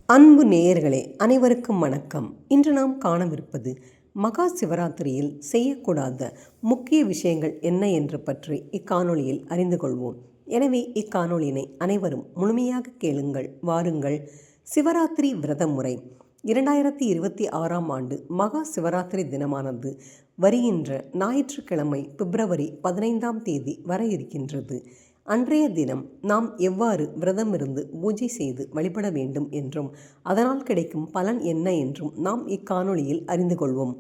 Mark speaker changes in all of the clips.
Speaker 1: அன்பு நேயர்களே, அனைவருக்கும் வணக்கம். இன்று நாம் காணவிருப்பது மகா சிவராத்திரியில் செய்யக்கூடாத முக்கிய விஷயங்கள் என்ன என்று பற்றி இக்காணொளியில் அறிந்து கொள்வோம். எனவே இக்காணொளியினை அனைவரும் முழுமையாக கேளுங்கள். வாருங்கள். சிவராத்திரி விரத முறை. 2026ஆம் ஆண்டு மகா சிவராத்திரி தினமானது வருகின்ற ஞாயிற்றுக்கிழமை பிப்ரவரி 15ஆம் தேதி வர இருக்கின்றது. அன்றைய தினம் நாம் எவ்வாறு விரதமிருந்து பூஜை செய்து வழிபட வேண்டும் என்றும் அதனால் கிடைக்கும் பலன் என்ன என்றும் நாம் இக்காணொளியில் அறிந்து கொள்வோம்.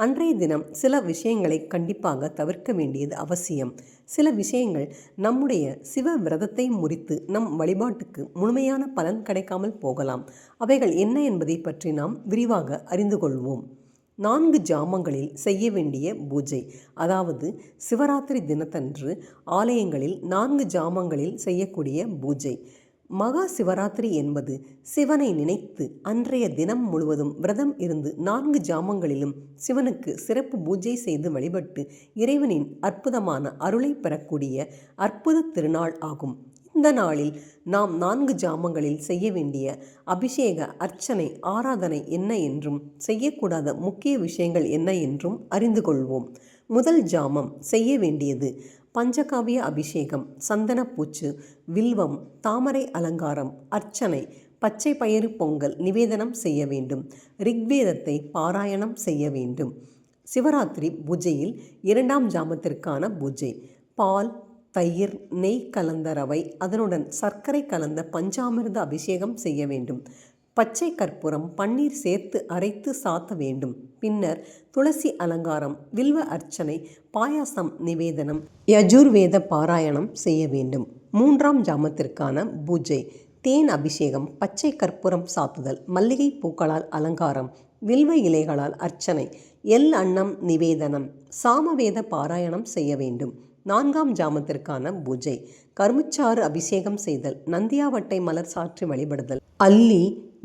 Speaker 1: அன்றைய தினம் சில விஷயங்களை கண்டிப்பாக தவிர்க்க வேண்டியது அவசியம். சில விஷயங்கள் நம்முடைய சிவ விரதத்தை முறித்து நம் வழிபாட்டுக்கு முழுமையான பலன் கிடைக்காமல் போகலாம். அவைகள் என்ன என்பதை பற்றி நாம் விரிவாக அறிந்து கொள்வோம். 4 ஜாமங்களில் செய்ய வேண்டிய பூஜை, அதாவது சிவராத்திரி தினத்தன்று ஆலயங்களில் 4 ஜாமங்களில் செய்யக்கூடிய பூஜை. மகா சிவராத்திரி என்பது சிவனை நினைத்து அன்றைய தினம் முழுவதும் விரதம் இருந்து 4 ஜாமங்களிலும் சிவனுக்கு சிறப்பு பூஜை செய்து வழிபட்டு இறைவனின் அற்புதமான அருளை பெறக்கூடிய அற்புத திருநாள் ஆகும். இந்த நாளில் நாம் 4 ஜாமங்களில் செய்ய வேண்டிய அபிஷேக, அர்ச்சனை, ஆராதனை என்ன என்றும் செய்யக்கூடாத முக்கிய விஷயங்கள் என்ன என்றும் அறிந்து கொள்வோம். முதல் ஜாமம் செய்ய வேண்டியது பஞ்சகாவிய அபிஷேகம், சந்தனப்பூச்சு, வில்வம், தாமரை அலங்காரம், அர்ச்சனை, பச்சை பயிறு பொங்கல் நிவேதனம் செய்ய வேண்டும். ரிக்வேதத்தை பாராயணம் செய்ய வேண்டும். சிவராத்திரி பூஜையில் 2ஆம் ஜாமத்திற்கான பூஜை. பால், தயிர், நெய் கலந்த ரவை, அதனுடன் சர்க்கரை கலந்த பஞ்சாமிர்த அபிஷேகம் செய்ய வேண்டும். பச்சை கற்பூரம், பன்னீர் சேர்த்து அரைத்து சாத்த வேண்டும். பின்னர் துளசி அலங்காரம், வில்வ அர்ச்சனை, பாயாசம் நிவேதனம், யஜுர்வேத பாராயணம் செய்ய வேண்டும். 3ஆம் ஜாமத்திற்கான பூஜை. தேன் அபிஷேகம், பச்சை கற்பூரம் சாத்துதல், மல்லிகை பூக்களால் அலங்காரம், வில்வ இலைகளால் அர்ச்சனை, எள் அன்னம் நிவேதனம், சாமவேத பாராயணம் செய்ய வேண்டும். 4ஆம் ஜாமத்திற்கான பூஜை. கருமுச்சாறு அபிஷேகம் செய்தல், நந்தியாவட்டை மலர் சாற்றி வழிபடுதல், அல்லி,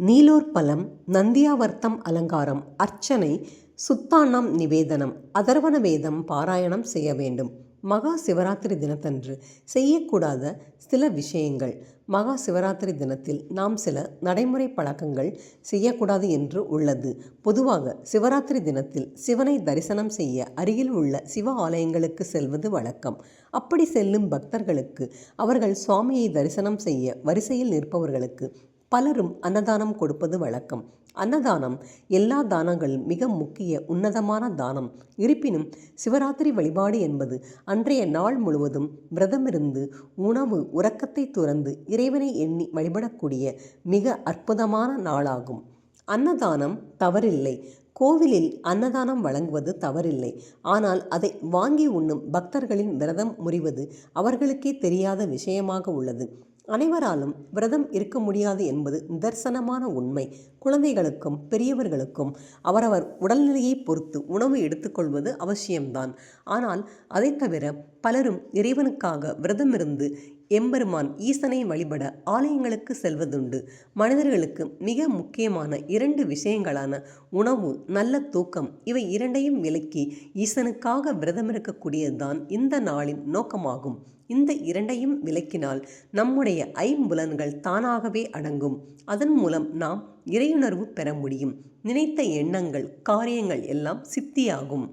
Speaker 1: நீலோர் பழம், நந்தியாவர்த்தம் அலங்காரம், அர்ச்சனை, சுத்தாண்ணம் நிவேதனம், அதர்வன வேதம் பாராயணம் செய்ய வேண்டும். மகா சிவராத்திரி தினத்தன்று செய்யக்கூடாத சில விஷயங்கள். மகா சிவராத்திரி தினத்தில் நாம் சில நடைமுறை பழக்கங்கள் செய்யக்கூடாது என்று உள்ளது. பொதுவாக சிவராத்திரி தினத்தில் சிவனை தரிசனம் செய்ய அருகில் உள்ள சிவ ஆலயங்களுக்கு செல்வது வழக்கம். அப்படி செல்லும் பக்தர்களுக்கு அவர்கள் சுவாமியை தரிசனம் செய்ய வரிசையில் நிற்பவர்களுக்கு பலரும் அன்னதானம் கொடுப்பது வழக்கம். அன்னதானம் எல்லா தானங்களும் மிக முக்கிய உன்னதமான தானம். இருப்பினும் சிவராத்திரி வழிபாடு என்பது அன்றைய நாள் முழுவதும் விரதமிருந்து உணவு உறக்கத்தை துறந்து இறைவனை எண்ணி வழிபடக்கூடிய மிக அற்புதமான நாளாகும். அன்னதானம் தவறில்லை. கோவிலில் அன்னதானம் வழங்குவது தவறில்லை. ஆனால் அதை வாங்கி உண்ணும் பக்தர்களின் விரதம் முறிவது அவர்களுக்கே தெரியாத விஷயமாக உள்ளது. அனைவராலும் விரதம் இருக்க முடியாது என்பது நிதர்சனமான உண்மை. குழந்தைகளுக்கும் பெரியவர்களுக்கும் அவரவர் உடல்நிலையை பொறுத்து உணவு எடுத்துக்கொள்வது அவசியம்தான். ஆனால் அதை தவிர பலரும் இறைவனுக்காக விரதமிருந்து எம்பெருமான் ஈசனை வழிபட ஆலயங்களுக்கு செல்வதுண்டு. மனிதர்களுக்கு மிக முக்கியமான 2 விஷயங்களான உணவு, நல்ல தூக்கம், இவை இரண்டையும் விலக்கி ஈசனுக்காக விரதமிருக்கக்கூடியதுதான் இந்த நாளின் நோக்கமாகும். இந்த இரண்டையும் விலக்கினால் நம்முடைய ஐம்புலன்கள் தானாகவே அடங்கும். அதன் மூலம் நாம் இறையுணர்வு பெற முடியும். நினைத்த எண்ணங்கள், காரியங்கள் எல்லாம் சித்தியாகும்.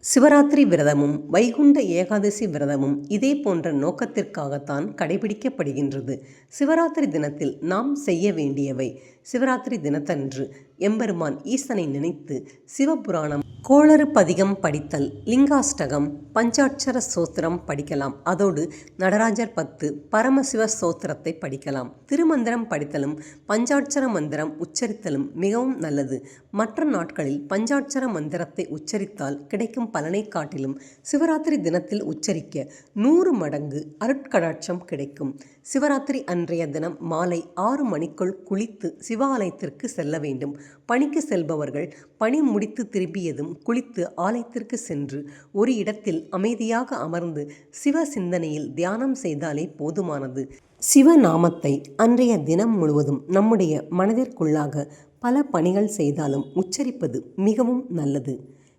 Speaker 1: சிவராத்திரி விரதமும் வைகுண்ட ஏகாதசி விரதமும் இதே போன்ற நோக்கத்திற்காகத்தான் கடைபிடிக்கப்படுகின்றது. சிவராத்திரி தினத்தில் நாம் செய்ய வேண்டியவை. சிவராத்திரி தினத்தன்று எம்பெருமான் ஈசனை நினைத்து சிவபுராணம், கோளறு பதிகம் படித்தல், லிங்காஷ்டகம், பஞ்சாட்சர ஸ்தோத்திரம் படிக்கலாம். அதோடு நடராஜர் 10, பரமசிவ ஸ்தோத்திரத்தை படிக்கலாம். திருமந்திரம் படித்தலும் பஞ்சாட்சர மந்திரம் உச்சரித்தலும் மிகவும் நல்லது. மற்ற நாட்களில் பஞ்சாட்சர மந்திரத்தை உச்சரித்தால் கிடைக்கும் பலனை காட்டிலும் சிவராத்திரி தினத்தில் உச்சரிக்க 100 மடங்கு அருட்கடாட்சம் கிடைக்கும். சிவராத்திரி அன்றைய தினம் மாலை 6 மணிக்குள் குளித்து சிவாலயத்திற்கு செல்ல வேண்டும். பணிக்கு செல்பவர்கள் பணி முடித்து திரும்பியதும் குளித்து ஆலயத்திற்கு சென்று ஒரு இடத்தில் அமைதியாக அமர்ந்து சிவ சிந்தனையில் தியானம் செய்தாலே போதுமானது. சிவநாமத்தை அன்றைய தினம் முழுவதும் நம்முடைய மனதிற்குள்ளாக பல பணிகள் செய்தாலும் உச்சரிப்பது மிகவும் நல்லது.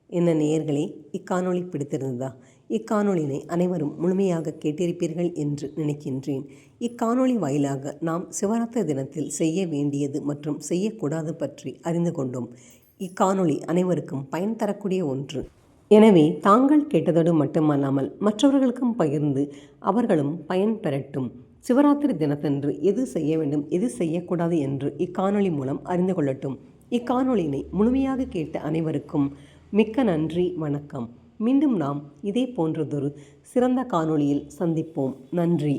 Speaker 1: என்ன நேயர்களே, இக்காணொளி பிடித்திருந்ததா? இக்காணொளியினை அனைவரும் முழுமையாக கேட்டிருப்பீர்கள் என்று நினைக்கின்றேன். இக்காணொளி வாயிலாக நாம் சிவராத்திரி தினத்தில் செய்ய வேண்டியது மற்றும் செய்யக்கூடாது பற்றி அறிந்து கொண்டோம். இக்காணொளி அனைவருக்கும் பயன் தரக்கூடிய ஒன்று. எனவே தாங்கள் கேட்டதோடு மட்டுமல்லாமல் மற்றவர்களுக்கும் பகிர்ந்து அவர்களும் பயன் பெறட்டும். சிவராத்திரி தினத்தன்று எது செய்ய வேண்டும், எது செய்யக்கூடாது என்று இக்காணொளி மூலம் அறிந்து கொள்ளட்டும். இக்காணொளியினை முழுமையாக கேட்ட அனைவருக்கும் மிக்க நன்றி, வணக்கம். மீண்டும் நாம் இதே போன்றதொரு சிறந்த காணொளியில் சந்திப்போம். நன்றி.